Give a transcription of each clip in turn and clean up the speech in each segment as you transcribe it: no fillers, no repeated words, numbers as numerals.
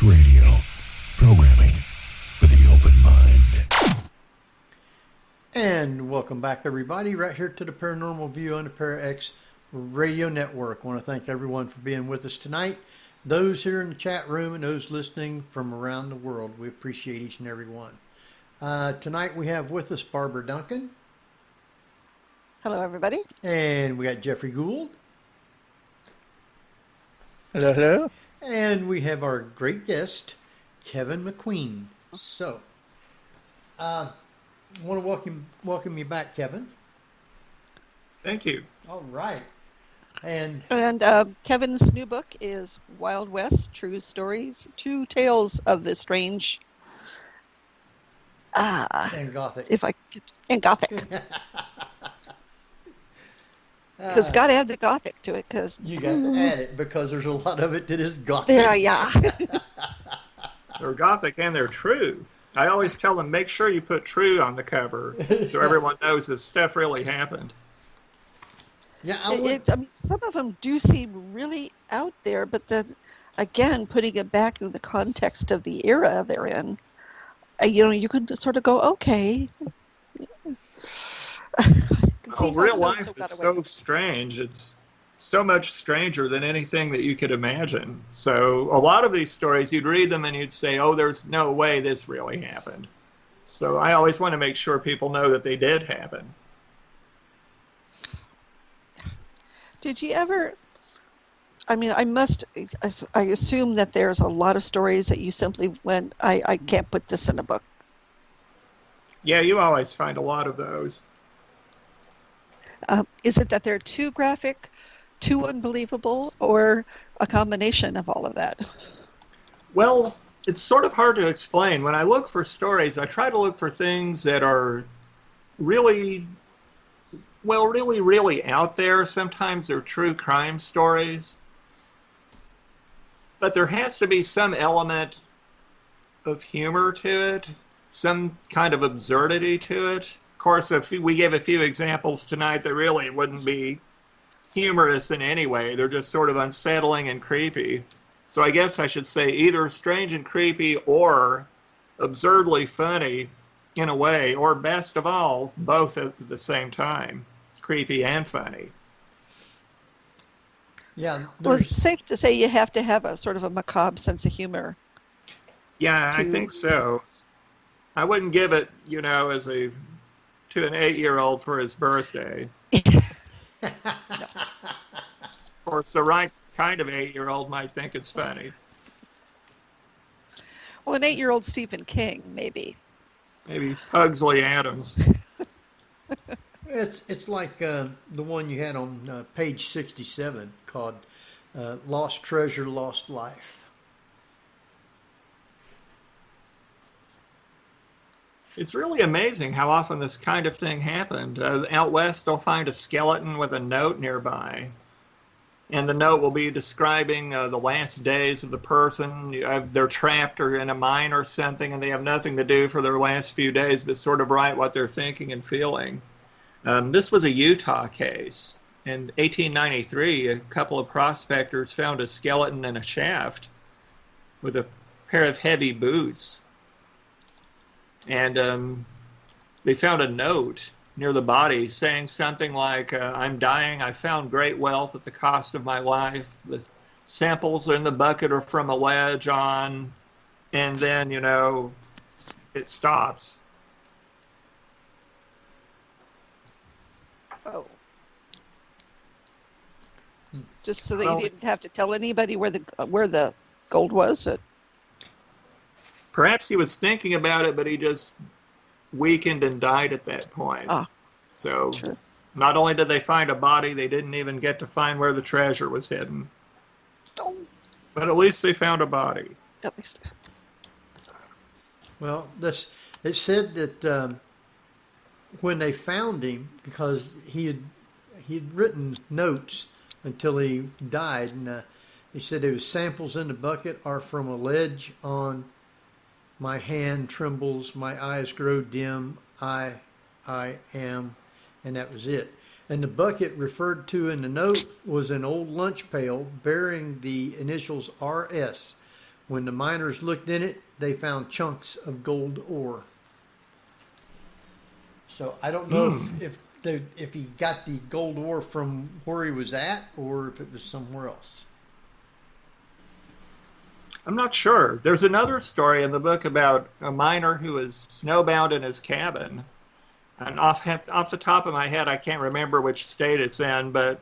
Radio, programming for the open mind. And welcome back, everybody, right here to the Paranormal View on the ParaX Radio Network. I want to thank everyone for being with us tonight. Those here in the chat room and those listening from around the world, we appreciate each and every one. Tonight we have with us Barbara Duncan. Hello, everybody. And we got Jeffrey Gould. Hello, hello. And we have our great guest, Keven McQueen. So, I want to welcome you back, Keven. Thank you. All right. And Kevin's new book is Wild West, True Stories, True Tales of the Strange. And Gothic. And Gothic. Because got to add the Gothic to it. Cause, you got to add it because there's a lot of it that is Gothic. Yeah. They're Gothic and they're true. I always tell them, make sure you put true on the cover so everyone knows this stuff really happened. Yeah, I mean, some of them do seem really out there, but then, again, putting it back in the context of the era they're in, you could sort of go, okay. Real life is so strange. It's so much stranger than anything that you could imagine. So a lot of these stories, you'd read them and you'd say, oh, there's no way this really happened. So I always want to make sure people know that they did happen. Did you ever, I mean, I assume that there's a lot of stories that you simply went, I can't put this in a book. Yeah, you always find a lot of those. Is it that they're too graphic, too unbelievable, or a combination of all of that? Well, it's sort of hard to explain. When I look for stories, I try to look for things that are really out there. Sometimes they're true crime stories. But there has to be some element of humor to it, some kind of absurdity to it. Of course, if we gave a few examples tonight that really wouldn't be humorous in any way, they're just sort of unsettling and creepy. So I guess I should say either strange and creepy or absurdly funny in a way, or best of all, both at the same time, creepy and funny. Yeah. Well, it's safe to say you have to have a sort of a macabre sense of humor. Yeah, I think so. I wouldn't give it, to an 8-year-old for his birthday. Of course, the right kind of 8-year-old might think it's funny. Well, an 8-year-old Stephen King, maybe. Maybe Pugsley Adams. It's like the one you had on page 67 called Lost Treasure, Lost Life. It's really amazing how often this kind of thing happened. Out west, they'll find a skeleton with a note nearby. And the note will be describing the last days of the person. They're trapped or in a mine or something, and they have nothing to do for their last few days but sort of write what they're thinking and feeling. This was a Utah case. In 1893, a couple of prospectors found a skeleton in a shaft with a pair of heavy boots. And they found a note near the body saying something like, I'm dying, I found great wealth at the cost of my life. The samples in the bucket are from a ledge on, and then, it stops. Oh. Just so that you didn't have to tell anybody where the gold was? Perhaps he was thinking about it, but he just weakened and died at that point. So sure. Not only did they find a body, they didn't even get to find where the treasure was hidden. Oh. But at least they found a body. At least. Well, it said that when they found him, because he had written notes until he died, and he said there was samples in the bucket are from a ledge on. My hand trembles, my eyes grow dim, I am, and that was it. And the bucket referred to in the note was an old lunch pail bearing the initials RS. When the miners looked in it, they found chunks of gold ore. So I don't know if he got the gold ore from where he was at or if it was somewhere else. I'm not sure. There's another story in the book about a miner who was snowbound in his cabin. And off the top of my head, I can't remember which state it's in, but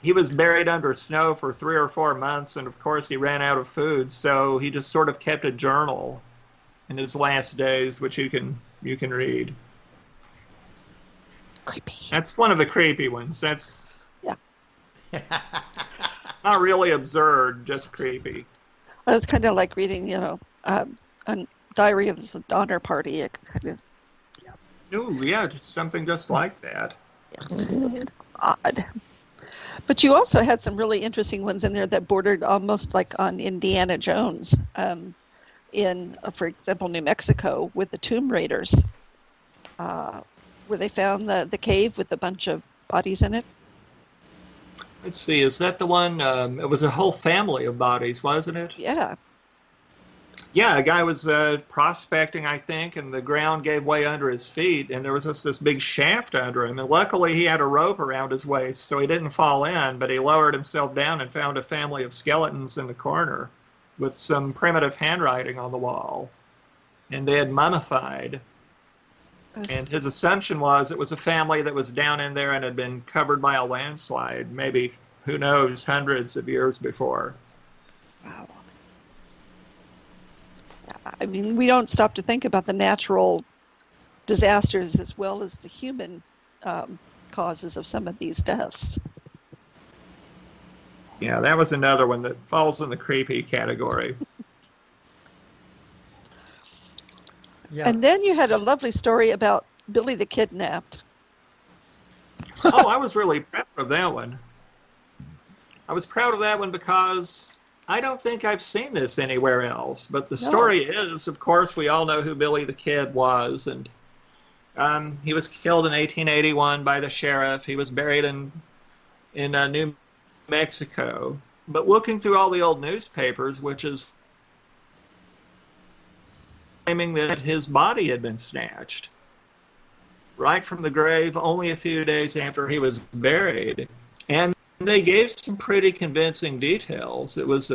he was buried under snow for 3 or 4 months, and of course he ran out of food, so he just sort of kept a journal in his last days, which you can read. Creepy. That's one of the creepy ones. That's Yeah. not really absurd, just creepy. Well, it's kind of like reading, a diary of the Donner Party. It kind of Ooh, yeah, just something just like that. odd. But you also had some really interesting ones in there that bordered almost like on Indiana Jones. In, for example, New Mexico with the Tomb Raiders, where they found the cave with a bunch of bodies in it. Let's see, is that the one? It was a whole family of bodies, wasn't it? Yeah. Yeah, a guy was prospecting, I think, and the ground gave way under his feet, and there was just this big shaft under him. And luckily, he had a rope around his waist, so he didn't fall in, but he lowered himself down and found a family of skeletons in the corner with some primitive handwriting on the wall. And they had mummified. And his assumption was it was a family that was down in there and had been covered by a landslide, maybe, who knows, hundreds of years before. Wow. I mean, we don't stop to think about the natural disasters as well as the human causes of some of these deaths. Yeah, that was another one that falls in the creepy category. Yeah. And then you had a lovely story about Billy the Kidnapped. Oh, I was really proud of that one. I was proud of that one because I don't think I've seen this anywhere else. But the story is, of course, we all know who Billy the Kid was. And he was killed in 1881 by the sheriff. He was buried in New Mexico. But looking through all the old newspapers, which is claiming that his body had been snatched right from the grave only a few days after he was buried. And they gave some pretty convincing details. It was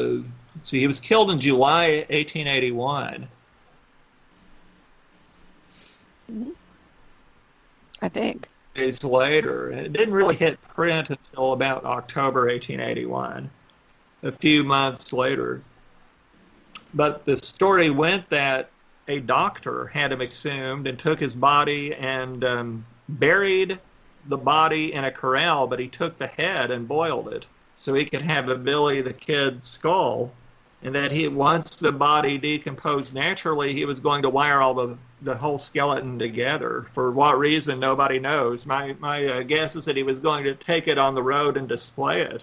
he was killed in July 1881. I think. Days later. It didn't really hit print until about October 1881, a few months later. But the story went that a doctor had him exhumed and took his body and buried the body in a corral, but he took the head and boiled it so he could have a Billy the Kid skull. And that once the body decomposed naturally, he was going to wire all the whole skeleton together. For what reason, nobody knows. My guess is that he was going to take it on the road and display it.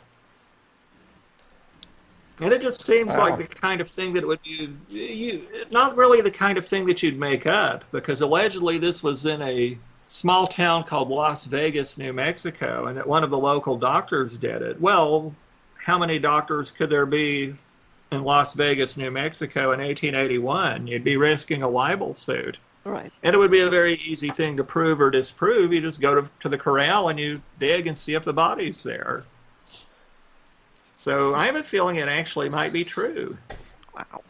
And it just seems like the kind of thing that would not really the kind of thing that you'd make up, because allegedly this was in a small town called Las Vegas, New Mexico, and that one of the local doctors did it. Well, how many doctors could there be in Las Vegas, New Mexico in 1881? You'd be risking a libel suit. Right. And it would be a very easy thing to prove or disprove. You just go to the corral and you dig and see if the body's there. So I have a feeling it actually might be true. Wow.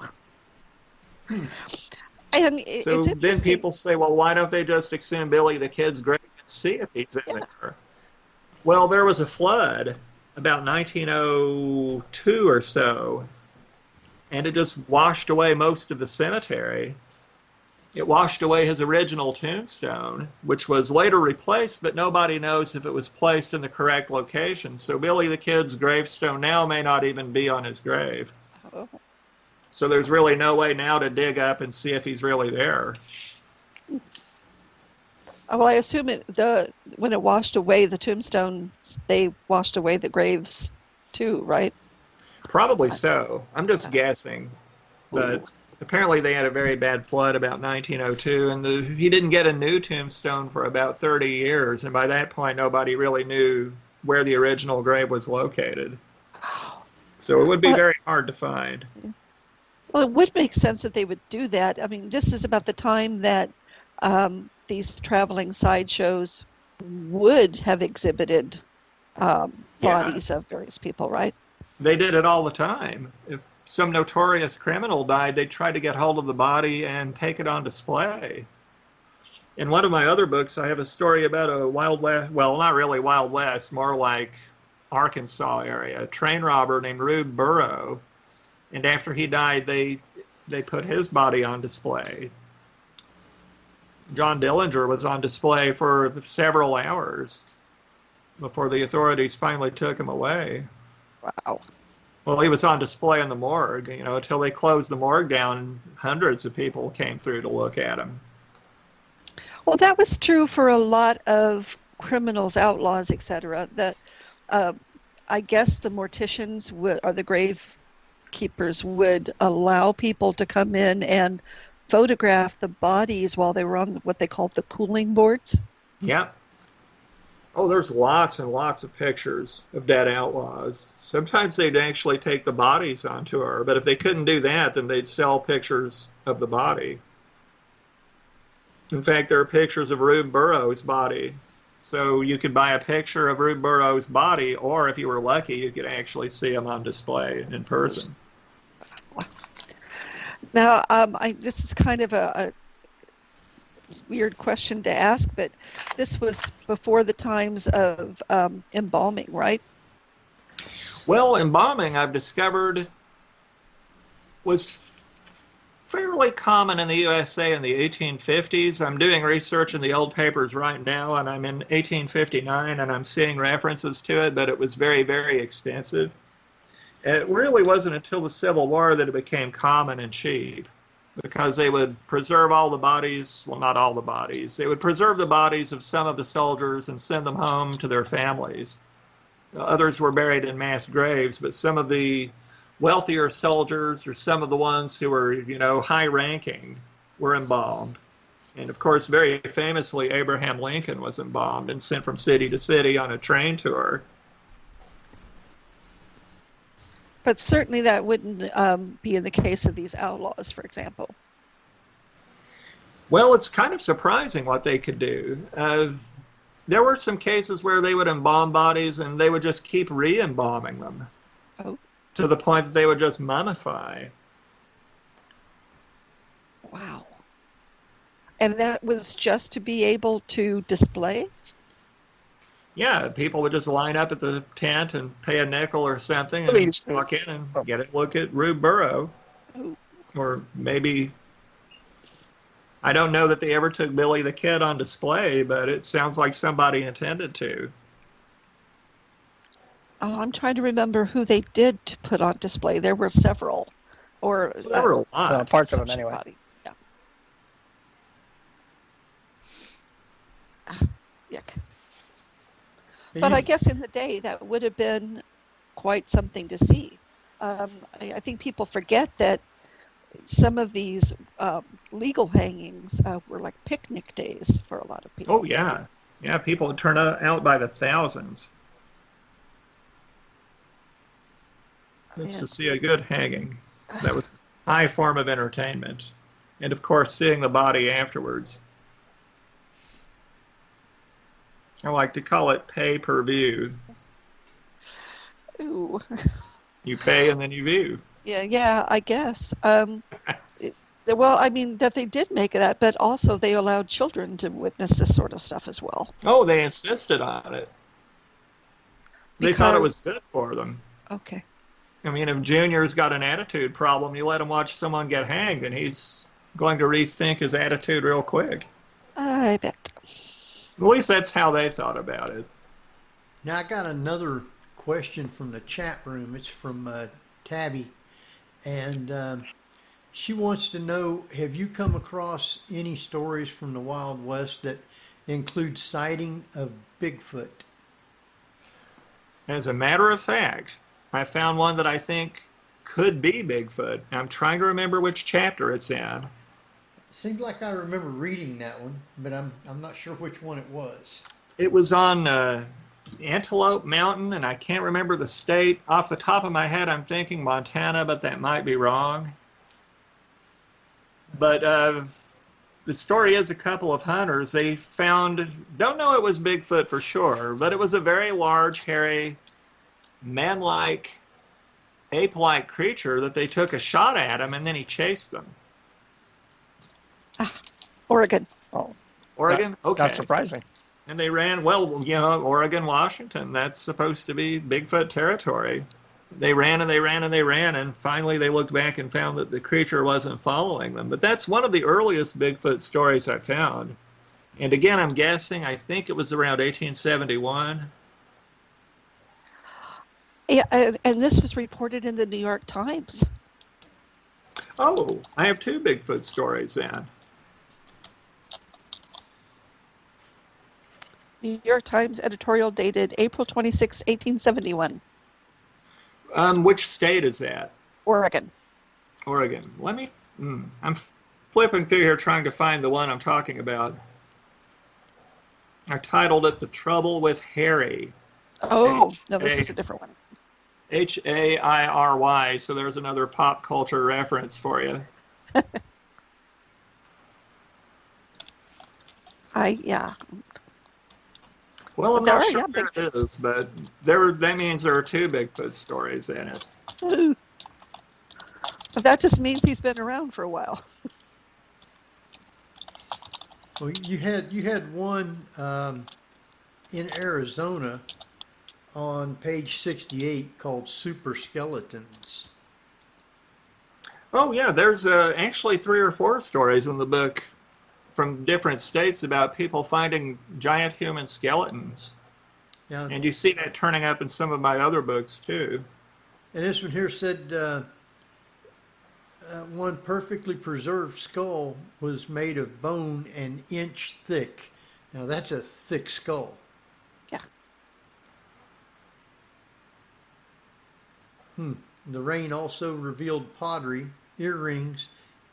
And so then people say, well, why don't they just exhume Billy the Kid's grave and see if he's in there? Well, there was a flood about 1902 or so, and it just washed away most of the cemetery. It washed away his original tombstone, which was later replaced, but nobody knows if it was placed in the correct location. So Billy the Kid's gravestone now may not even be on his grave. Oh. So there's really no way now to dig up and see if he's really there. Well, I assume when it washed away the tombstones, they washed away the graves too, right? Probably so. I'm just guessing. But apparently they had a very bad flood about 1902, and he didn't get a new tombstone for about 30 years. And by that point, nobody really knew where the original grave was located. So it would be Well, very hard to find. Well, it would make sense that they would do that. I mean, this is about the time that these traveling sideshows would have exhibited Yeah, bodies of various people, right? they did it all the time. If some notorious criminal died, they'd try to get hold of the body and take it on display. In one of my other books, I have a story about a Wild West, well, not really Wild West, more like Arkansas area, a train robber named Rube Burrow. And after he died, they put his body on display. John Dillinger was on display for several hours before the authorities finally took him away. Wow. Well, he was on display in the morgue, until they closed the morgue down, and hundreds of people came through to look at him. Well, that was true for a lot of criminals, outlaws, etc. That I guess the morticians or the grave keepers would allow people to come in and photograph the bodies while they were on what they called the cooling boards. Yep. Oh, there's lots and lots of pictures of dead outlaws. Sometimes they'd actually take the bodies on tour, but if they couldn't do that, then they'd sell pictures of the body. In fact, there are pictures of Rube Burrow's body. So you could buy a picture of Rube Burrow's body, or if you were lucky, you could actually see him on display in person. Now, this is kind of a weird question to ask, but this was before the times of embalming, right? Well, embalming, I've discovered, was fairly common in the USA in the 1850s. I'm doing research in the old papers right now, and I'm in 1859, and I'm seeing references to it, but it was very, very expensive. It really wasn't until the Civil War that it became common and cheap, because they would preserve all the bodies, well, not all the bodies. They would preserve the bodies of some of the soldiers and send them home to their families. Others were buried in mass graves, but some of the wealthier soldiers or some of the ones who were, high-ranking were embalmed. And, of course, very famously, Abraham Lincoln was embalmed and sent from city to city on a train tour. But certainly that wouldn't be in the case of these outlaws, for example. Well, it's kind of surprising what they could do. There were some cases where they would embalm bodies and they would just keep re-embalming them. Oh. To the point that they would just mummify. Wow. And that was just to be able to display? Yeah, people would just line up at the tent and pay a nickel or something and walk in and get a look at Rube Burrow. Oh. Or maybe, I don't know that they ever took Billy the Kid on display, but it sounds like somebody intended to. Oh, I'm trying to remember who they did put on display. There were several. Or There were a lot. Parts of them anyway. Body. Yeah. Yuck. But I guess in the day that would have been quite something to see. I think people forget that some of these legal hangings were like picnic days for a lot of people. Oh, yeah. Yeah, people would turn out by the thousands. Just to see a good hanging. That was a high form of entertainment. And, of course, seeing the body afterwards. I like to call it pay-per-view. Ooh. You pay and then you view. Yeah, I guess. Well, I mean, that they did make that, but also they allowed children to witness this sort of stuff as well. Oh, they insisted on it. They thought it was good for them. Okay. I mean, if Junior's got an attitude problem, you let him watch someone get hanged, and he's going to rethink his attitude real quick. I bet. At least that's how they thought about it. Now, I got another question from the chat room. It's from Tabby, and she wants to know, have you come across any stories from the Wild West that include sighting of Bigfoot? As a matter of fact, I found one that I think could be Bigfoot. I'm trying to remember which chapter it's in. Seems like I remember reading that one, but I'm not sure which one it was. It was on Antelope Mountain, and I can't remember the state. Off the top of my head, I'm thinking Montana, but that might be wrong. But the story is a couple of hunters. They found, don't know it was Bigfoot for sure, but it was a very large, hairy, man-like, ape-like creature that they took a shot at him, and then he chased them. Oregon. Oh, Oregon? Okay. not surprising. And they ran, well, you know, Oregon, Washington, that's supposed to be Bigfoot territory. They ran and they ran and they ran, and finally they looked back and found that the creature wasn't following them. But that's one of the earliest Bigfoot stories I found. And again, I'm guessing, I think it was around 1871. Yeah, and this was reported in the New York Times. Oh, I have two Bigfoot stories then. New York Times editorial dated April 26, 1871. Which state is that? Oregon. Oregon. Let me, I'm flipping through here trying to find the one I'm talking about. I titled it The Trouble with Harry. Oh, no, this is a different one. Hairy, so there's another pop culture reference for you. Yeah. Well, I'm There not are, sure yeah, where it Bigfoots. is, but that means there are two Bigfoot stories in it. Ooh. But that just means he's been around for a while. Well, you had one in Arizona on page 68 called Super Skeletons. Oh, yeah, there's actually 3 or 4 stories in the book from different states about people finding giant human skeletons. Yeah, And you see that turning up in some of my other books, too. and this one here said one perfectly preserved skull was made of bone an inch thick. Now that's a thick skull. Yeah. The rain also revealed pottery, earrings,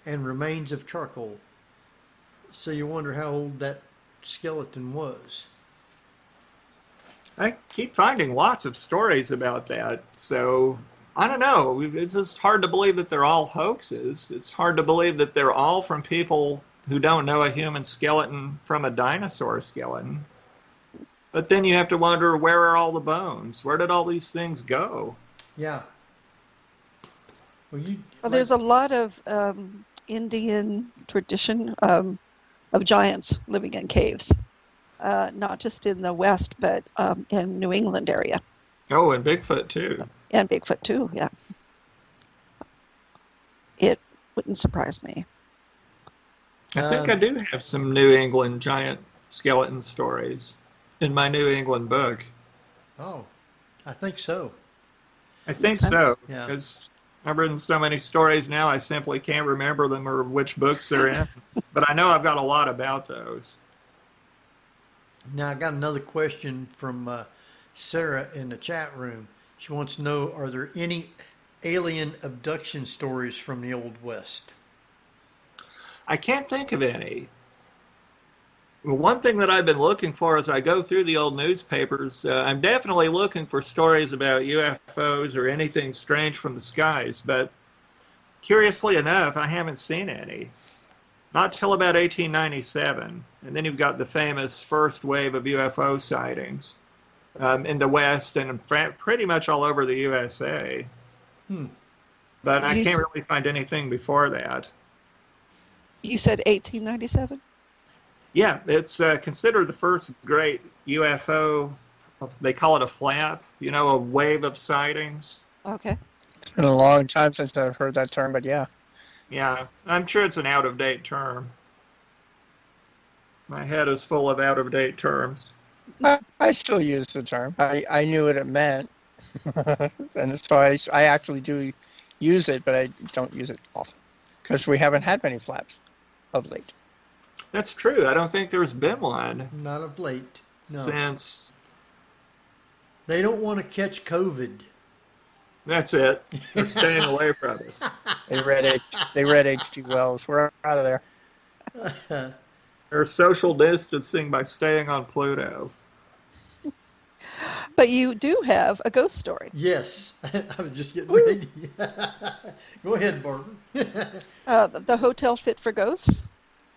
and remains of charcoal. So you wonder how old that skeleton was. I keep finding lots of stories about that, so I don't know. It's just hard to believe that they're all hoaxes. It's hard to believe that they're all from people who don't know a human skeleton from a dinosaur skeleton. But then you have to wonder, where are all the bones? Where did all these things go? Yeah. Well, There's a lot of Indian tradition of giants living in caves, not just in the West, but in New England area. Oh, and Bigfoot, too. And Bigfoot, too, yeah. It wouldn't surprise me. I think I do have some New England giant skeleton stories in my New England book. Oh, I think so. I think so, Yeah. because I've written so many stories now, I simply can't remember them or which books they're in. But I know I've got a lot about those. Now I got another question from Sarah in the chat room. She wants to know, are there any alien abduction stories from the Old West? I can't think of any. Well, one thing that I've been looking for as I go through the old newspapers, I'm definitely looking for stories about UFOs or anything strange from the skies, but curiously enough, I haven't seen any. Not till about 1897, and then you've got the famous first wave of UFO sightings in the West and in pretty much all over the USA. But I can't really find anything before that. You said 1897? Yeah, it's considered the first great UFO, they call it a flap, a wave of sightings. Okay. It's been a long time since I've heard that term, but yeah. Yeah, I'm sure it's an out-of-date term. My head is full of out-of-date terms. I still use the term. I knew what it meant. And so I actually do use it, but I don't use it often. Because we haven't had many flaps of late. That's true. I don't think there's been one Not of late. No. since. They don't want to catch COVID. That's it. They're staying away from us. They read H.G. Wells. We're out of there. They're social distancing by staying on Pluto. But you do have a ghost story. Yes, I was just getting ready. Go ahead, Barbara. The Hotel Fit for Ghosts.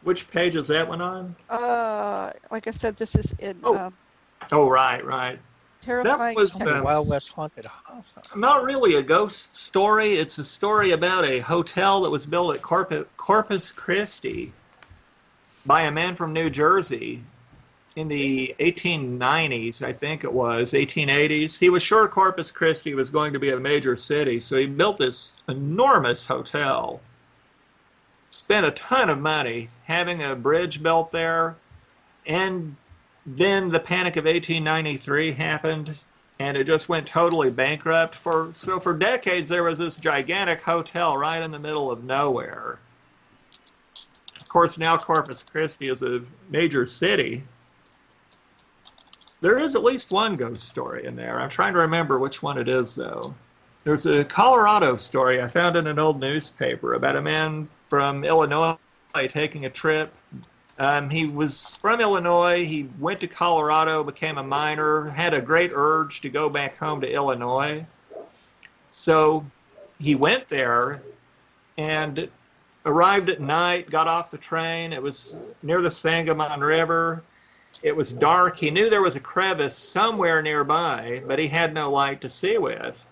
Which page is that one on? Like I said, this is in Oh, right. Terrifying. That was Like a Wild West haunted house. not really a ghost story. It's a story about a hotel that was built at Corpus Christi by a man from New Jersey in the 1890s, I think it was, 1880s. He was sure Corpus Christi was going to be a major city, so he built this enormous hotel. Spent a ton of money having a bridge built there, and then the Panic of 1893 happened, and it just went totally bankrupt. So for decades, there was this gigantic hotel right in the middle of nowhere. Of course, now Corpus Christi is a major city. There is at least one ghost story in there. I'm trying to remember which one it is, though. There's a Colorado story I found in an old newspaper about a man from Illinois taking a trip. He was from Illinois. He went to Colorado, became a miner, had a great urge to go back home to Illinois. So he went there and arrived at night, got off the train. It was near the Sangamon River. It was dark. He knew there was a crevice somewhere nearby, but he had no light to see with.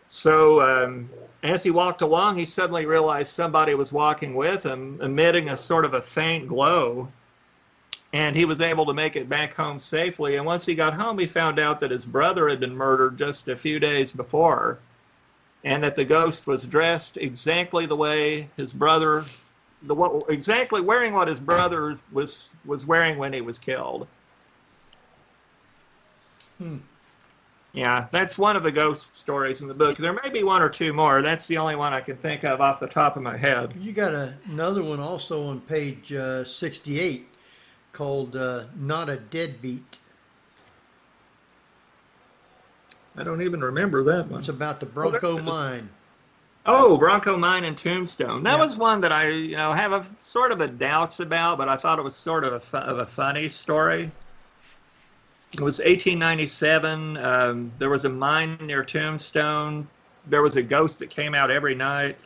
So as he walked along, he suddenly realized somebody was walking with him, emitting a sort of a faint glow. And he was able to make it back home safely. And once he got home, he found out that his brother had been murdered just a few days before, and that the ghost was dressed exactly the way his brother, exactly wearing what his brother was wearing when he was killed. Yeah, that's one of the ghost stories in the book. There may be one or two more. That's the only one I can think of off the top of my head. You got another one also on page 68 called Not a Deadbeat. I don't even remember that one. It's about the Bronco Mine. Oh, Bronco Mine and Tombstone. That was one that I, have a sort of a doubts about, but I thought it was sort of a funny story. It was 1897. There was a mine near Tombstone. There was a ghost that came out every night.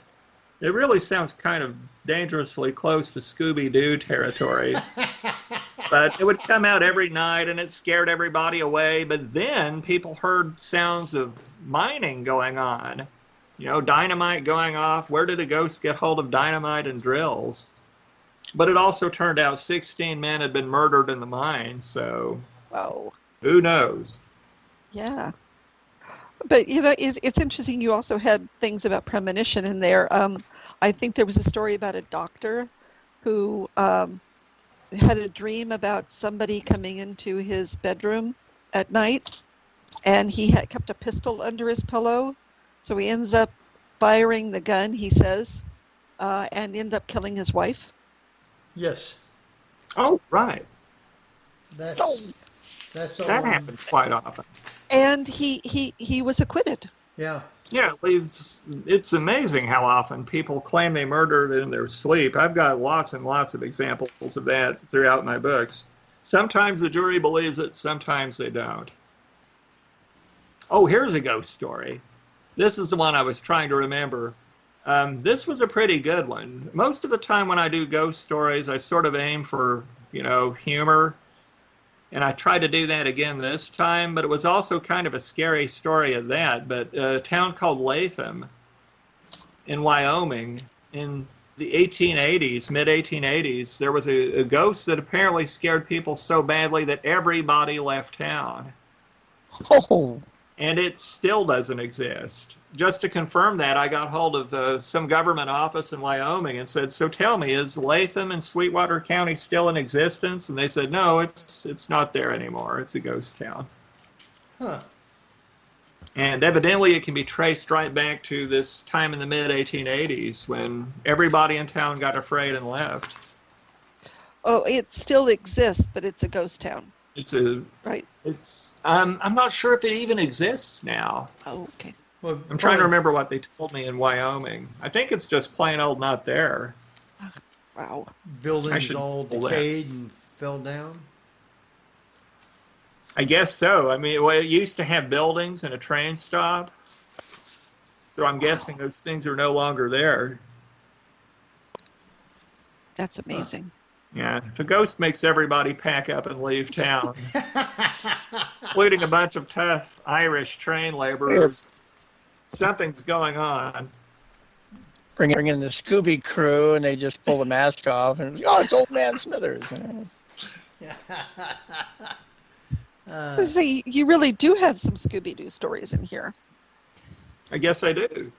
It really sounds kind of dangerously close to Scooby-Doo territory. But it would come out every night, and it scared everybody away. But then people heard sounds of mining going on. Dynamite going off. Where did a ghost get hold of dynamite and drills? But it also turned out 16 men had been murdered in the mine, so... Wow. Who knows? Yeah. But, it's interesting. You also had things about premonition in there. I think there was a story about a doctor who had a dream about somebody coming into his bedroom at night, and he had kept a pistol under his pillow. So he ends up firing the gun, he says, and ends up killing his wife. Yes. Oh, right. That's that happens quite often. And he was acquitted. Yeah. Yeah, it's amazing how often people claim they murdered in their sleep. I've got lots and lots of examples of that throughout my books. Sometimes the jury believes it, sometimes they don't. Oh, here's a ghost story. This is the one I was trying to remember. This was a pretty good one. Most of the time when I do ghost stories, I sort of aim for, humor. And I tried to do that again this time, but it was also kind of a scary story of that. But a town called Latham in Wyoming in the 1880s, mid-1880s, there was a ghost that apparently scared people so badly that everybody left town. Oh. And it still doesn't exist. Just to confirm that, I got hold of some government office in Wyoming and said, so tell me, is Latham in Sweetwater County still in existence? And they said, no, it's not there anymore. It's a ghost town. Huh. And evidently it can be traced right back to this time in the mid-1880s when everybody in town got afraid and left. Oh, it still exists, but it's a ghost town. Right. I'm not sure if it even exists now. Oh, okay. Well, I'm trying to remember what they told me in Wyoming. I think it's just plain old not there. Wow. Buildings all decayed and fell down. I guess so. I mean, well, it used to have buildings and a train stop. So I'm guessing those things are no longer there. That's amazing. Yeah. If a ghost makes everybody pack up and leave town, including a bunch of tough Irish train laborers, something's going on. Bring in the Scooby crew, and they just pull the mask off, and it's Old Man Smithers. See, you really do have some Scooby-Doo stories in here. I guess I do.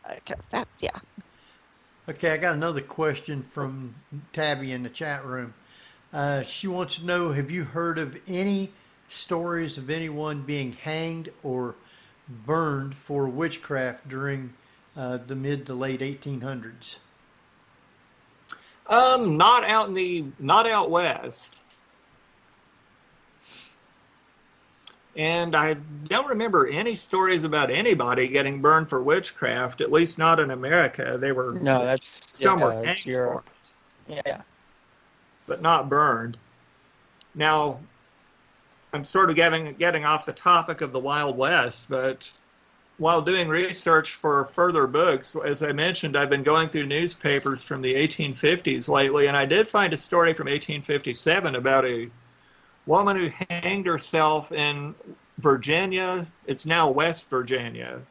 I guess that's, yeah. Okay, I got another question from Tabby in the chat room. She wants to know, have you heard of any stories of anyone being hanged or burned for witchcraft during the mid to late 1800s? Not out west. And I don't remember any stories about anybody getting burned for witchcraft, at least not in America. They were some were hanged for it. Yeah. But not burned. Now, I'm sort of getting off the topic of the Wild West, but while doing research for further books, as I mentioned, I've been going through newspapers from the 1850s lately, and I did find a story from 1857 about a woman who hanged herself in Virginia. It's now West Virginia,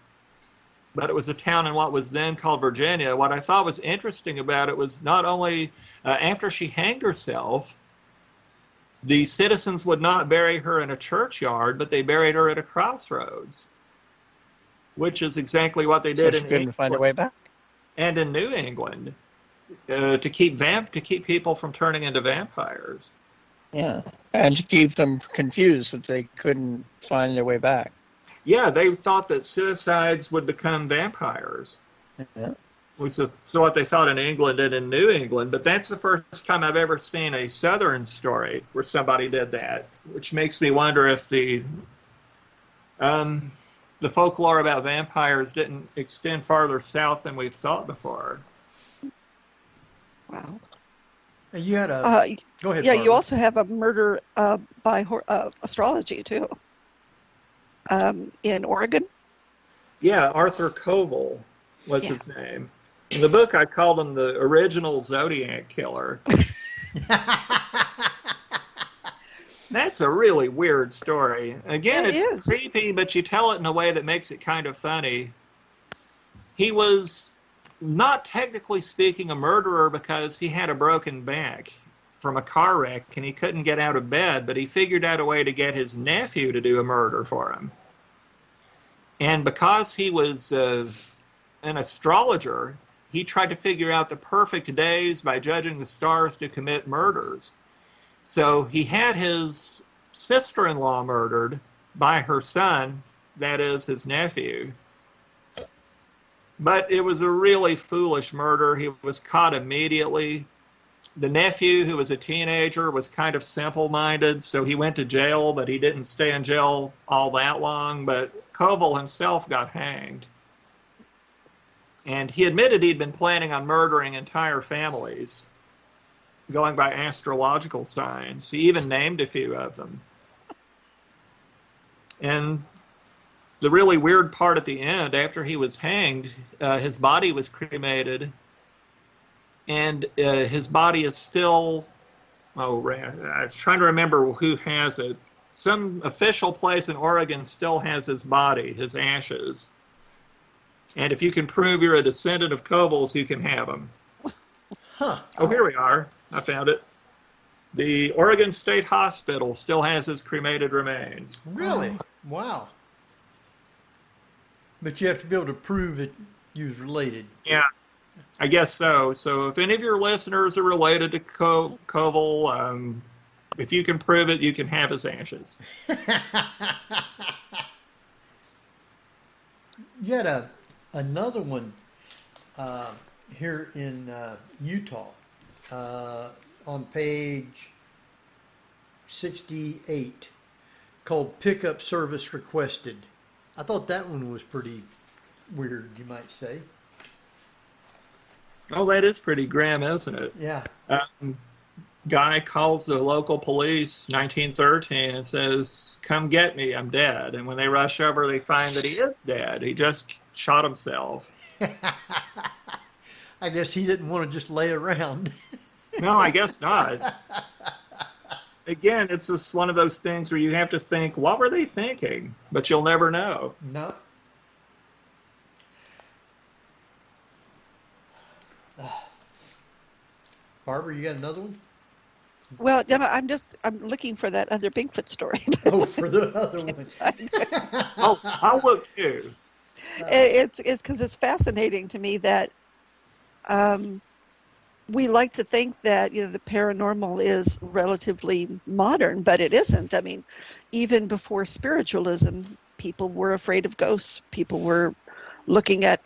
but it was a town in what was then called Virginia. What I thought was interesting about it was not only after she hanged herself, the citizens would not bury her in a churchyard, but they buried her at a crossroads, which is exactly what they did in England. Find a way back. And in New England, to keep people from turning into vampires. Yeah, and to keep them confused that they couldn't find their way back. Yeah, they thought that suicides would become vampires. Yeah. Which is what they thought in England and in New England. But that's the first time I've ever seen a Southern story where somebody did that, which makes me wonder if the folklore about vampires didn't extend farther south than we've thought before. Wow. And you had a... go ahead, Yeah, Barbara. you also have a murder by astrology, too, in Oregon. Yeah, Arthur Koval was his name. In the book, I called him the original Zodiac Killer. That's a really weird story. Again, it's creepy, but you tell it in a way that makes it kind of funny. He was not technically speaking a murderer because he had a broken back from a car wreck and he couldn't get out of bed, but he figured out a way to get his nephew to do a murder for him. And because he was an astrologer, he tried to figure out the perfect days by judging the stars to commit murders. So he had his sister-in-law murdered by her son, that is, his nephew. But it was a really foolish murder. He was caught immediately. The nephew, who was a teenager, was kind of simple-minded, so he went to jail, but he didn't stay in jail all that long. But Koval himself got hanged. And he admitted he'd been planning on murdering entire families, going by astrological signs. He even named a few of them. And the really weird part at the end, after he was hanged, his body was cremated, and his body is still, I was trying to remember who has it. Some official place in Oregon still has his body, his ashes. And if you can prove you're a descendant of Koval's, you can have them. Huh. Oh, here we are. I found it. The Oregon State Hospital still has his cremated remains. Really? Wow. But you have to be able to prove that you was related. Yeah, I guess so. So if any of your listeners are related to Koval, if you can prove it, you can have his ashes. You had another one here in Utah on page 68 called Pickup Service Requested. I thought that one was pretty weird, you might say. Oh, that is pretty grim, isn't it? Yeah. guy calls the local police, 1913, and says, "Come get me, I'm dead." And when they rush over, they find that he is dead. He just shot himself. I guess he didn't want to just lay around. No, I guess not. Again, it's just one of those things where you have to think, what were they thinking? But you'll never know. No. Barbara, you got another one? Well, I'm looking for that other Bigfoot story. Oh, for the other one. Oh, I'll look too. It's because it's fascinating to me that we like to think that the paranormal is relatively modern, but it isn't. I mean, even before spiritualism, people were afraid of ghosts. People were looking at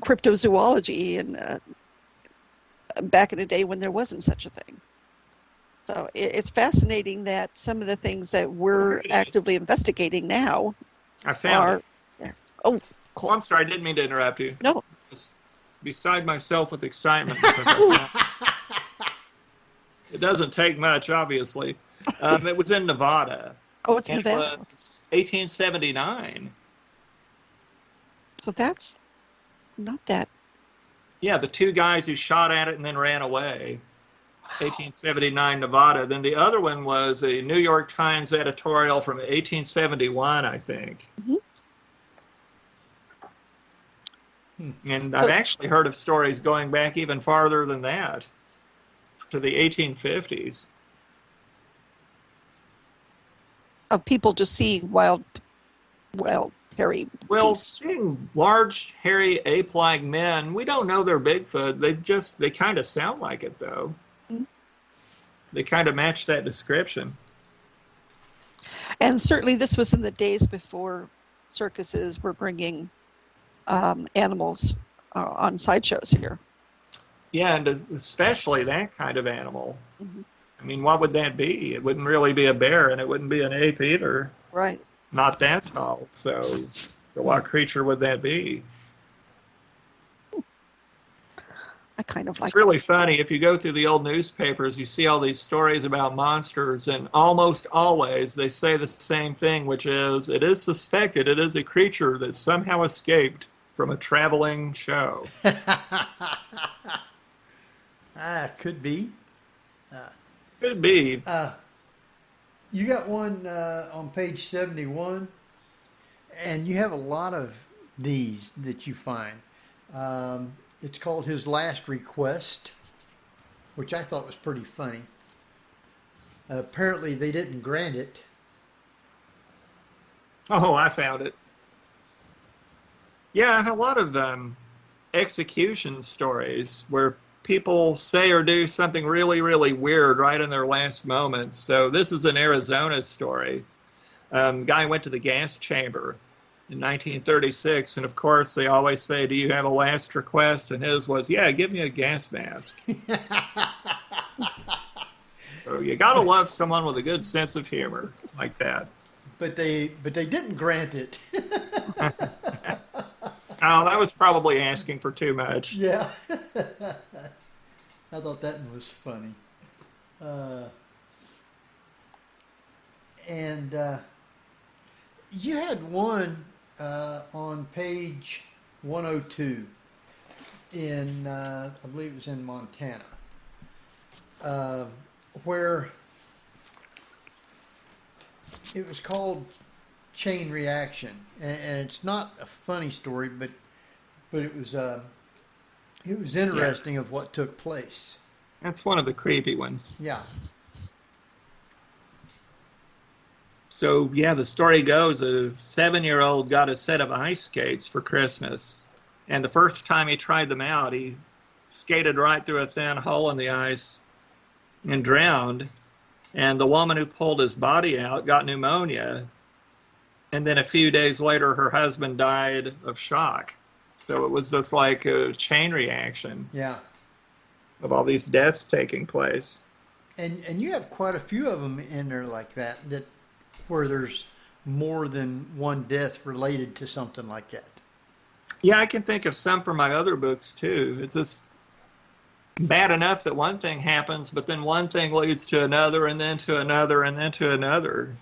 cryptozoology and back in the day when there wasn't such a thing. So it's fascinating that some of the things that we're actively investigating now I found it. Oh, cool. Oh, I'm sorry, I didn't mean to interrupt you. No. Just beside myself with excitement. It doesn't take much, obviously. It was in Nevada. Oh, it's and Nevada. It was 1879. So that's not that. Yeah, the two guys who shot at it and then ran away. 1879 Nevada. Then the other one was a New York Times editorial from 1871, I think. Mm-hmm. And I've actually heard of stories going back even farther than that, to the 1850s. Of people just seeing wild, hairy Well, beasts. seeing large, hairy, ape-like men, we don't know they're Bigfoot. They kind of sound like it, though. Mm-hmm. They kind of match that description. And certainly this was in the days before circuses were bringing animals on sideshows here. Yeah, and especially that kind of animal. Mm-hmm. I mean, what would that be? It wouldn't really be a bear, and it wouldn't be an ape either. Right. Not that tall. So what creature would that be? I kind of like It's really funny. If you go through the old newspapers, you see all these stories about monsters, and almost always they say the same thing, which is, it is suspected it is a creature that somehow escaped from a traveling show. Could be. Could be. You got one on page 71, and you have a lot of these that you find. It's called His Last Request, which I thought was pretty funny. Apparently they didn't grant it. Oh, I found it. Yeah, I have a lot of execution stories where people say or do something really, really weird right in their last moments. So this is an Arizona story. Guy went to the gas chamber in 1936, and of course they always say, "Do you have a last request?" And his was, "Yeah, give me a gas mask." So you gotta love someone with a good sense of humor like that. But they didn't grant it. Oh, that was probably asking for too much. Yeah. I thought that one was funny. And you had one on page 102 in, I believe it was in Montana, where it was called Chain Reaction, and it's not a funny story, but it was interesting of what took place. That's one of the creepy ones. Yeah. So, yeah, the story goes a 7-year-old got a set of ice skates for Christmas. And the first time he tried them out, he skated right through a thin hole in the ice and drowned. And the woman who pulled his body out got pneumonia. And then a few days later, her husband died of shock. So it was just like a chain reaction. Yeah. Of all these deaths taking place. And you have quite a few of them in there like that where there's more than one death related to something like that. Yeah, I can think of some from my other books too. It's just bad enough that one thing happens, but then one thing leads to another, and then to another, and then to another.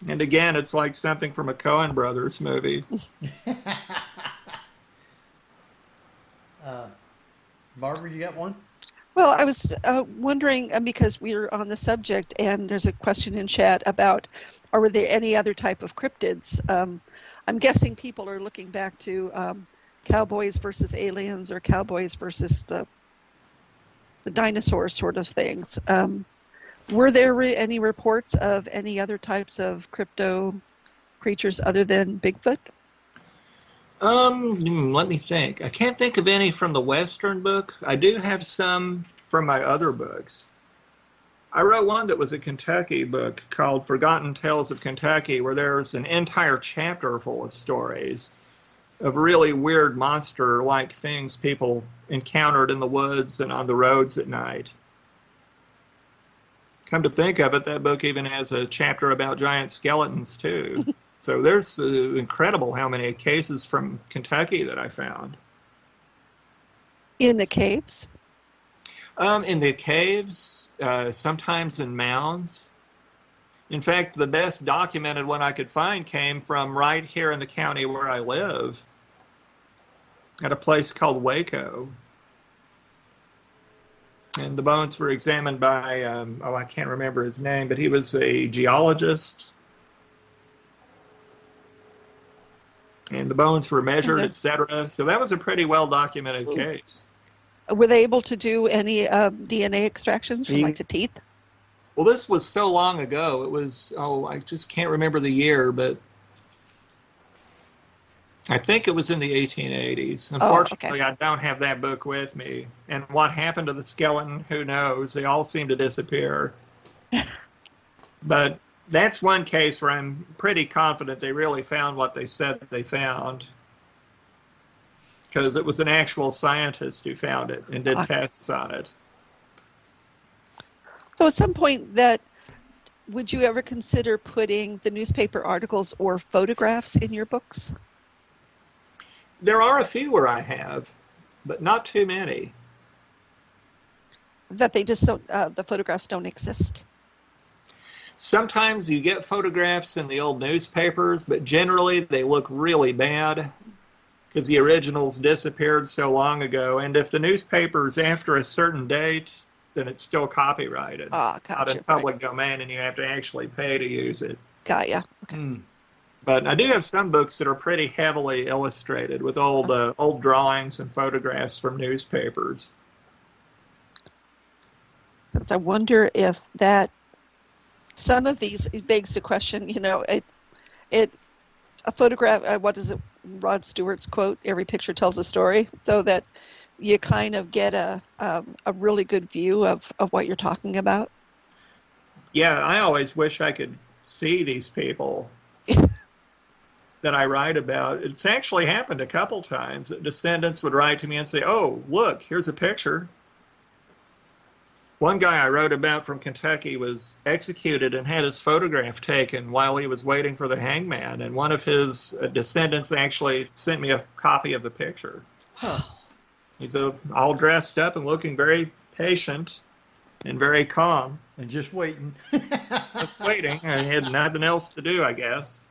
And again, it's like something from a Coen Brothers movie. Barbara, you got one? Well, I was wondering, because we're on the subject, and there's a question in chat about, are there any other type of cryptids? I'm guessing people are looking back to cowboys versus aliens, or cowboys versus the dinosaur sort of things. Were there any reports of any other types of crypto creatures other than Bigfoot? Let me think. I can't think of any from the Western book. I do have some from my other books. I wrote one that was a Kentucky book called Forgotten Tales of Kentucky, where there's an entire chapter full of stories of really weird monster-like things people encountered in the woods and on the roads at night. Come to think of it, that book even has a chapter about giant skeletons, too. So there's incredible how many cases from Kentucky that I found. In the caves? In the caves, sometimes in mounds. In fact, the best documented one I could find came from right here in the county where I live, at a place called Waco. And the bones were examined by, I can't remember his name, but he was a geologist. And the bones were measured, etc. So that was a pretty well-documented case. Were they able to do any DNA extractions from, like, the teeth? Well, this was so long ago. It was, I just can't remember the year, but I think it was in the 1880s. Unfortunately, I don't have that book with me. And what happened to the skeleton, who knows? They all seem to disappear. But that's one case where I'm pretty confident they really found what they said they found, because it was an actual scientist who found it and did tests on it. So at some point, would you ever consider putting the newspaper articles or photographs in your books? There are a few where I have, but not too many. That they just don't, the photographs don't exist? Sometimes you get photographs in the old newspapers, but generally they look really bad because the originals disappeared so long ago. And if the newspaper's after a certain date, then it's still copyrighted, out in public domain, and you have to actually pay to use it. Got ya. Okay. But I do have some books that are pretty heavily illustrated with old drawings and photographs from newspapers. I wonder if some of these, it begs the question, a photograph, what is it, Rod Stewart's quote, every picture tells a story, so that you kind of get a really good view of what you're talking about. Yeah, I always wish I could see these people that I write about. It's actually happened a couple times that descendants would write to me and say, oh, look, here's a picture. One guy I wrote about from Kentucky was executed and had his photograph taken while he was waiting for the hangman, and one of his descendants actually sent me a copy of the picture. Huh. He's all dressed up and looking very patient and very calm. And just waiting. Just waiting. I had nothing else to do, I guess.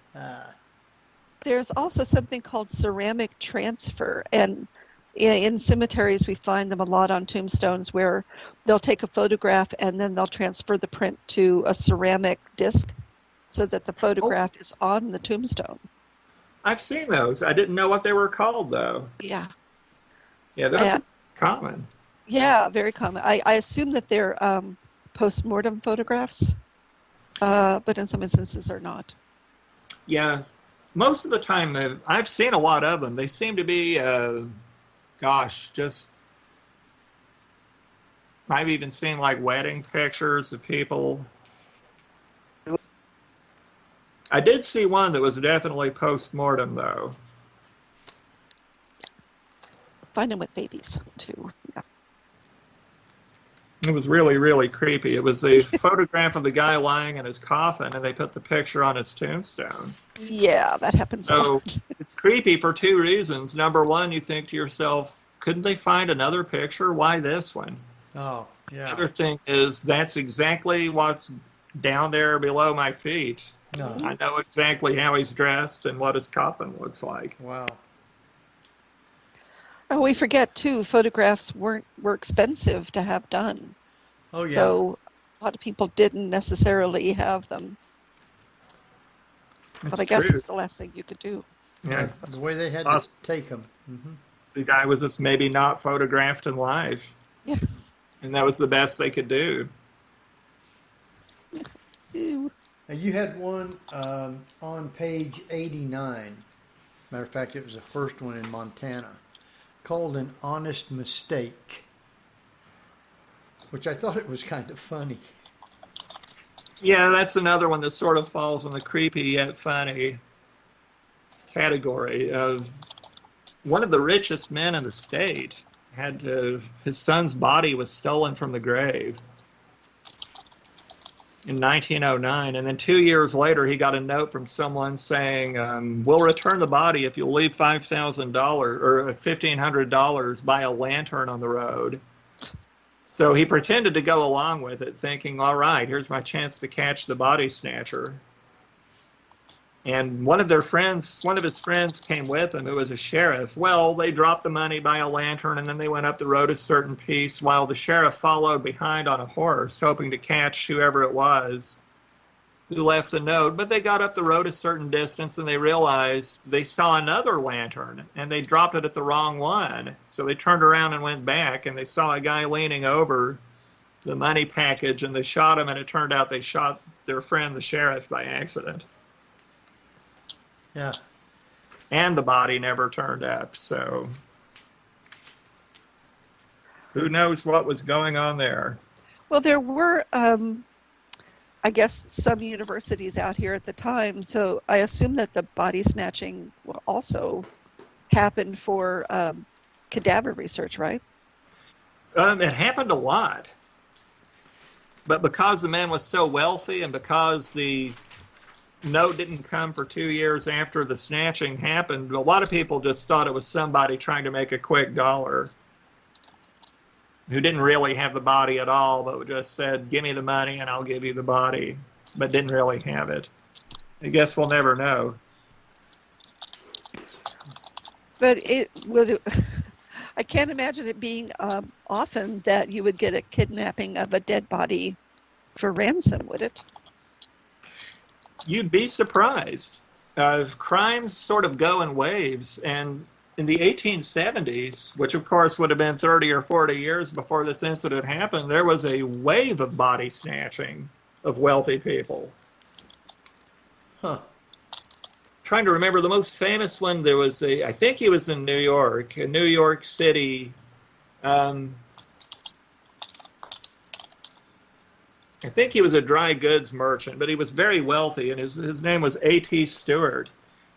There's also something called ceramic transfer, and in cemeteries we find them a lot on tombstones, where they'll take a photograph and then they'll transfer the print to a ceramic disc so that the photograph is on the tombstone. I've seen those. I didn't know what they were called, though. Yeah. Yeah, that's common. Yeah, very common. I assume that they're post-mortem photographs, but in some instances they're not. Yeah, most of the time I've seen a lot of them. They seem to be, I've even seen like wedding pictures of people. I did see one that was definitely post-mortem, though. Find them with babies, too. Yeah. It was really, really creepy. It was a photograph of the guy lying in his coffin, and they put the picture on his tombstone. Yeah, that happens a So lot. it's creepy for two reasons. Number one, you think to yourself, couldn't they find another picture? Why this one? Oh, The yeah. other thing is that's exactly what's down there below my feet. No. I know exactly how he's dressed and what his coffin looks like. Wow. Oh, we forget too, photographs were expensive to have done. Oh, yeah. So a lot of people didn't necessarily have them. That's But I guess true. it's the last thing you could do. Yeah, The way they had to Awesome. take them. Mm-hmm. the guy was just maybe not photographed in life. Yeah. And that was the best they could do. Ew. Now, you had one on page 89. Matter of fact, it was the first one in Montana, called An Honest Mistake, which I thought it was kind of funny. Yeah, that's another one that sort of falls in the creepy yet funny category. One of the richest men in the state had his son's body was stolen from the grave in 1909, and then 2 years later he got a note from someone saying, we'll return the body if you'll leave $5,000 or $1,500 by a lantern on the road. So he pretended to go along with it, thinking, all right, here's my chance to catch the body snatcher. And one of his friends came with him, who was a sheriff. Well, they dropped the money by a lantern, and then they went up the road a certain piece while the sheriff followed behind on a horse, hoping to catch whoever it was who left the note. But they got up the road a certain distance, and they realized they saw another lantern, and they dropped it at the wrong one. So they turned around and went back, and they saw a guy leaning over the money package, and they shot him, and it turned out they shot their friend, the sheriff, by accident. Yeah. And the body never turned up, so who knows what was going on there. Well, there were, I guess, some universities out here at the time, so I assume that the body snatching will also happened for cadaver research, right? It happened a lot. But because the man was so wealthy and because the note didn't come for 2 years after the snatching happened, a lot of people just thought it was somebody trying to make a quick dollar who didn't really have the body at all, but just said, give me the money and I'll give you the body, but didn't really have it. I guess we'll never know. But it would. I can't imagine it being often that you would get a kidnapping of a dead body for ransom, would it? You'd be surprised. Crimes sort of go in waves, and in the 1870s, which of course would have been 30 or 40 years before this incident happened, there was a wave of body snatching of wealthy people. Huh. Trying to remember the most famous one, there was I think he was in New York City. I think he was a dry goods merchant, but he was very wealthy, and his name was A.T. Stewart,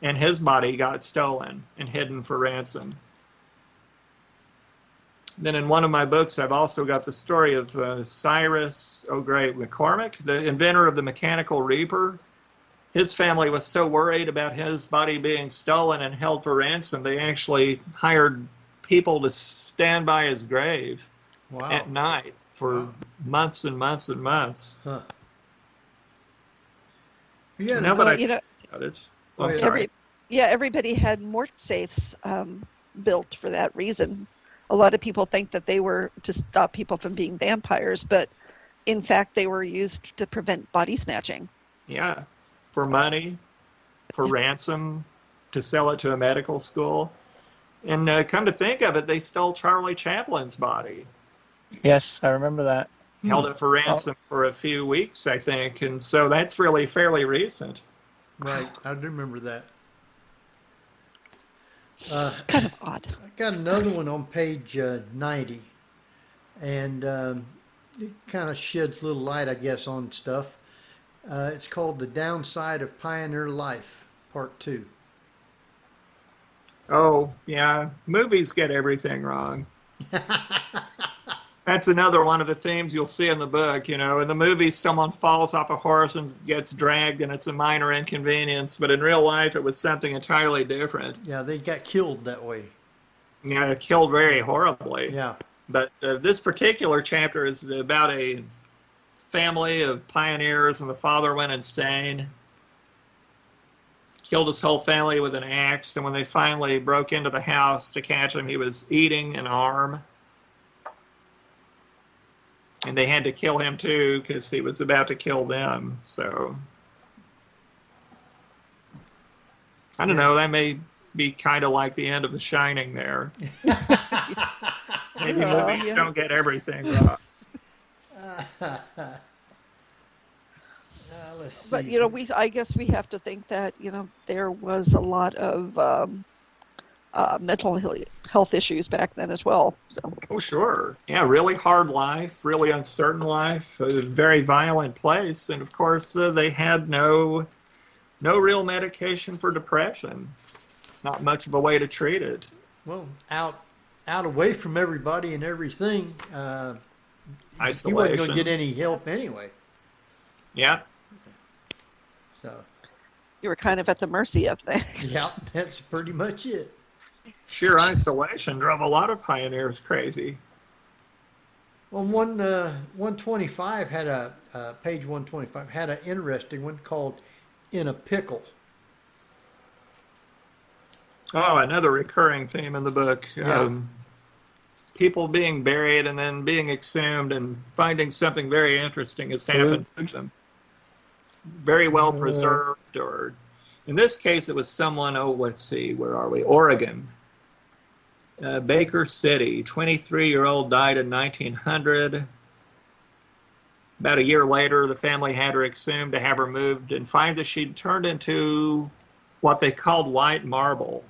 and his body got stolen and hidden for ransom. Then in one of my books, I've also got the story of Cyrus O'Grady McCormick, the inventor of the mechanical reaper. His family was so worried about his body being stolen and held for ransom, they actually hired people to stand by his grave at night for months and months and months. Huh. Yeah, Now that Well, I think about it, Oh, I'm yeah. sorry. Everybody had mort safes built for that reason. A lot of people think that they were to stop people from being vampires, but in fact, they were used to prevent body snatching. Yeah, for money, for ransom, to sell it to a medical school. And come to think of it, they stole Charlie Chaplin's body. Yes, I remember that. Held it for ransom for a few weeks, I think. And so that's really fairly recent. right. I do remember that. Kind of odd. I got another one on page 90, and it kind of sheds a little light, I guess, on stuff. It's called The Downside of Pioneer Life, Part 2. Oh, yeah. Movies get everything wrong. That's another one of the themes you'll see in the book. You know, in the movies, someone falls off a horse and gets dragged, and it's a minor inconvenience. But in real life, it was something entirely different. Yeah, they got killed that way. killed very horribly. Yeah. But this particular chapter is about a family of pioneers, and the father went insane, killed his whole family with an axe, and when they finally broke into the house to catch him, he was eating an arm. And they had to kill him too because he was about to kill them. So I don't know, that may be kind of like the end of The Shining there. Maybe movies don't get everything right. Let's see. But I guess we have to think that there was a lot of mental health issues back then as well. So. Oh, sure. Yeah, really hard life, really uncertain life, a very violent place, and of course they had no real medication for depression. Not much of a way to treat it. Well, out away from everybody and everything. Isolation. You wasn't going to get any help anyway. Yeah. So. You were kind of at the mercy of things. Yeah, that's pretty much it. Sheer isolation drove a lot of pioneers crazy. Well, 125 had page 125 had an interesting one called "In a Pickle." Oh, another recurring theme in the book. Yeah. People being buried and then being exhumed and finding something very interesting has happened to them. Very well preserved, or in this case, it was someone, let's see, where are we? Oregon. Baker City, 23-year-old, died in 1900. About a year later, the family had her exhumed to have her moved and find that she'd turned into what they called white marble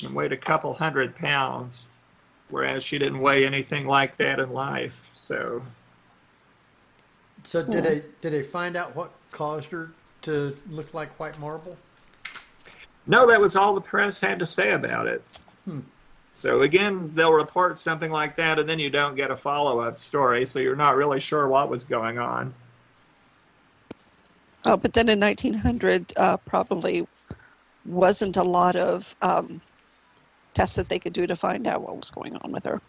and weighed a couple 100 pounds, whereas she didn't weigh anything like that in life. So did they find out what caused her to look like white marble? No, that was all the press had to say about it. So again, they'll report something like that, and then you don't get a follow-up story, so you're not really sure what was going on. Oh, but then in 1900, probably wasn't a lot of tests that they could do to find out what was going on with her.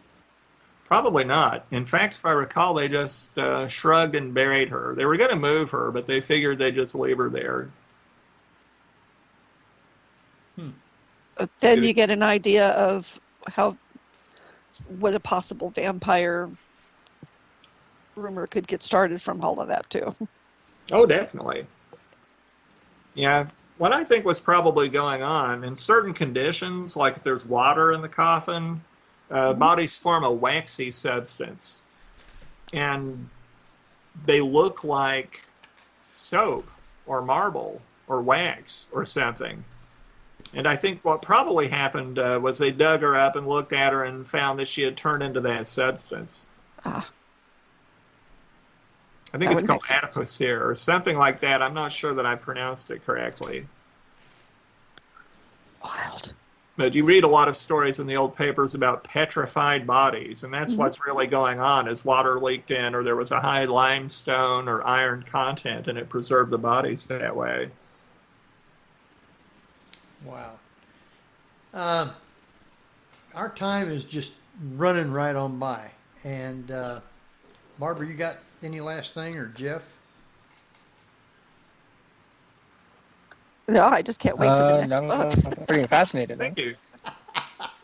Probably not. In fact, if I recall, they just shrugged and buried her. They were going to move her, but they figured they'd just leave her there. Then you get an idea of what a possible vampire rumor could get started from all of that, too. Oh, definitely. Yeah. What I think was probably going on, in certain conditions, like if there's water in the coffin, bodies form a waxy substance. And they look like soap or marble or wax or something. And I think what probably happened was they dug her up and looked at her and found that she had turned into that substance. Ah. I think it's called adipocere or something like that. I'm not sure that I pronounced it correctly. Wild. But you read a lot of stories in the old papers about petrified bodies, and that's what's really going on, is water leaked in or there was a high limestone or iron content and it preserved the bodies that way. Wow. Our time is just running right on by. And Barbara, you got any last thing, or Jeff? No, I just can't wait for the next book. I'm pretty fascinated. Thank you.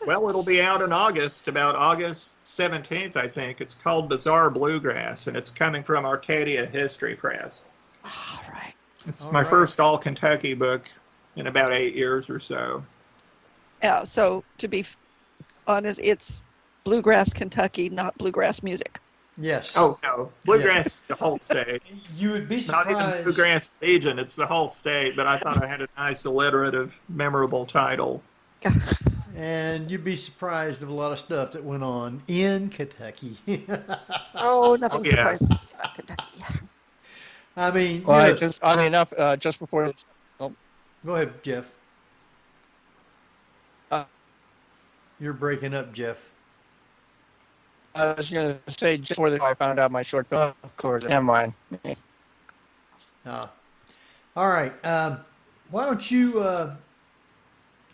Well, it'll be out in August, about August 17th, I think. It's called Bizarre Bluegrass, and it's coming from Arcadia History Press. All right. It's my first all-Kentucky book in about 8 years or so. Yeah, so to be honest, it's bluegrass Kentucky, not bluegrass music. Yes. Oh, no. Bluegrass is the whole state. You would be surprised. Not even Bluegrass Legion, it's the whole state, but I thought I had a nice, alliterative, memorable title. And you'd be surprised of a lot of stuff that went on in Kentucky. Oh, nothing yes. surprises me about Kentucky. I mean, Well, oddly enough, just before... Go ahead, Jeff. Uh, You're breaking up, Jeff. I was going to say, just before I found out my short film, of course, never mind. All right. Why don't you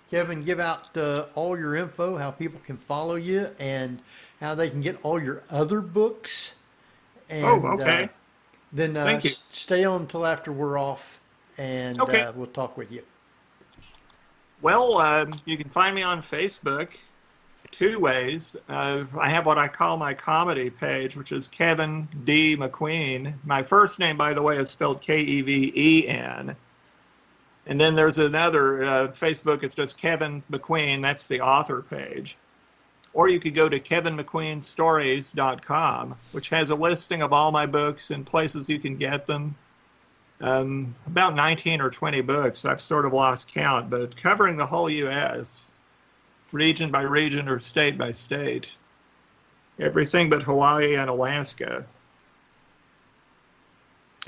Kevin, give out all your info, how people can follow you, and how they can get all your other books. And, okay. Then Thank you. Stay on until after we're off, and Okay. we'll talk with you. Well, you can find me on Facebook two ways. I have what I call my comedy page, which is Keven D. McQueen. My first name, by the way, is spelled Keven. And then there's another Facebook. It's just Keven McQueen. That's the author page. Or you could go to kevenmcqueenstories.com, which has a listing of all my books and places you can get them. About 19 or 20 books. I've sort of lost count, but covering the whole U.S., region by region or state by state. Everything but Hawaii and Alaska.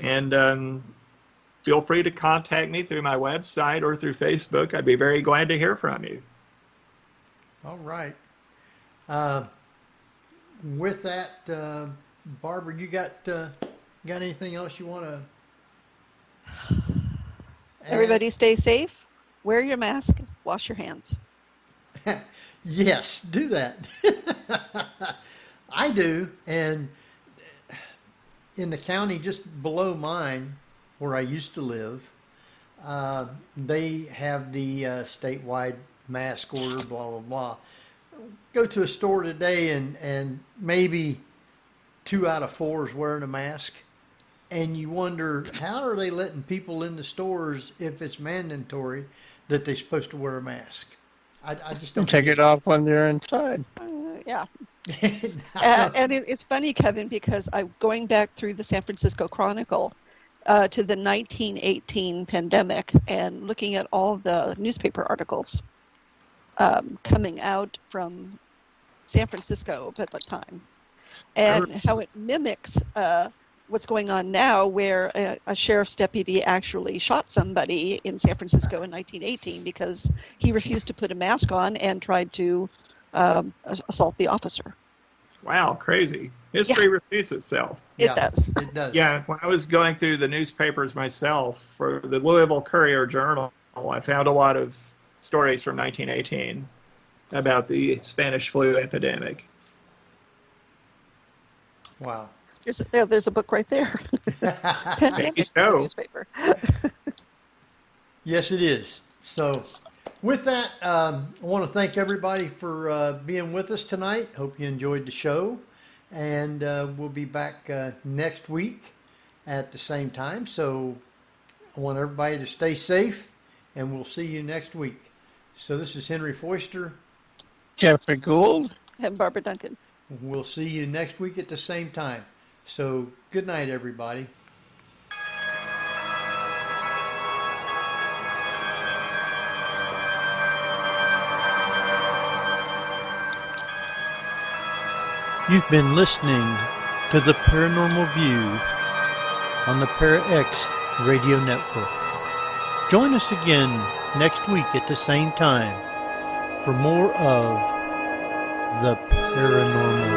And feel free to contact me through my website or through Facebook. I'd be very glad to hear from you. All right. With that, Barbara, you got anything else you want to add? Everybody stay safe. Wear your mask. Wash your hands. Yes, do that. I do. And in the county just below mine, where I used to live, they have the statewide mask order, blah, blah, blah. Go to a store today and maybe 2 out of 4 is wearing a mask. And you wonder, how are they letting people in the stores if it's mandatory that they're supposed to wear a mask? I just don't Take it off when they're inside. Yeah. And it's funny, Kevin, because I'm going back through the San Francisco Chronicle to the 1918 pandemic and looking at all the newspaper articles coming out from San Francisco at that time, and how it mimics what's going on now, where a sheriff's deputy actually shot somebody in San Francisco in 1918 because he refused to put a mask on and tried to assault the officer. Wow, crazy. History repeats itself. It does. It does. Yeah, when I was going through the newspapers myself for the Louisville Courier-Journal, I found a lot of stories from 1918 about the Spanish flu epidemic. Wow. There's a book right there. Maybe so. Newspaper. Yes, it is. So with that, I want to thank everybody for being with us tonight. Hope you enjoyed the show. And we'll be back next week at the same time. So I want everybody to stay safe, and we'll see you next week. So this is Henry Foister. Jeffrey Gould. And Barbara Duncan. We'll see you next week at the same time. So good night, everybody. You've been listening to the Paranormal View on the ParaX Radio Network. Join us again next week at the same time for more of the Paranormal